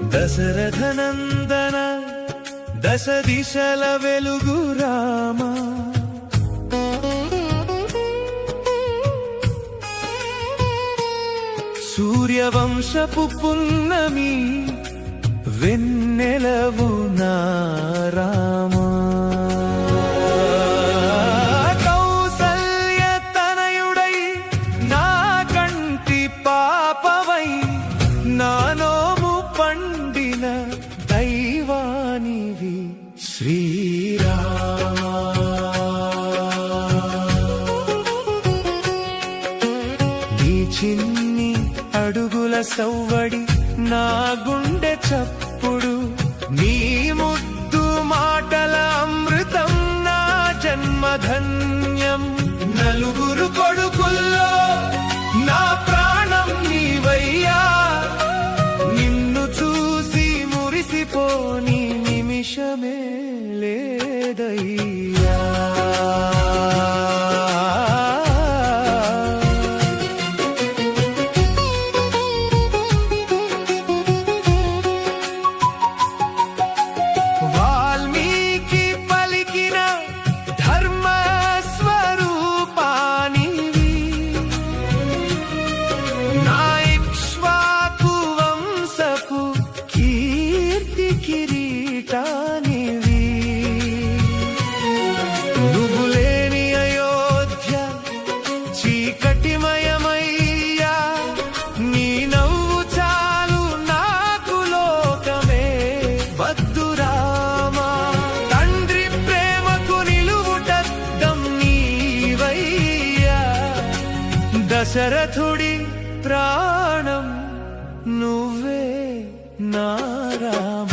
దశరథనందన దశ దిశల వెలుగు రామ సూర్యవంశపు పున్నమి వెన్నెలవు నా రామ కౌసల్య తనయుడై నా కంటి పాపవై నా నోము పండిన దైవానివి శ్రీరామ నీ చిన్ని అడుగుల సవ్వడి నా గుండె చప్పుడు నీ ముద్దు మాటల అమృతం నా జన్మధన్యం నలుగురు కొడుకుల్లో నా ప్రాణం నీవయ్యా నిన్ను చూసి మురిసిపోని నిమిషమే లేదయ్యా కిరీటానివి నువ్వు లేని అయోధ్య చీకటిమయమయ్యా నీ నవ్వు చాలు నాకు లోకమే వద్దు రామా తండ్రి ప్రేమకు నిలువుటద్దం నీవయ్యా దశరథుడి ప్రాణం నువ్వే నా రామ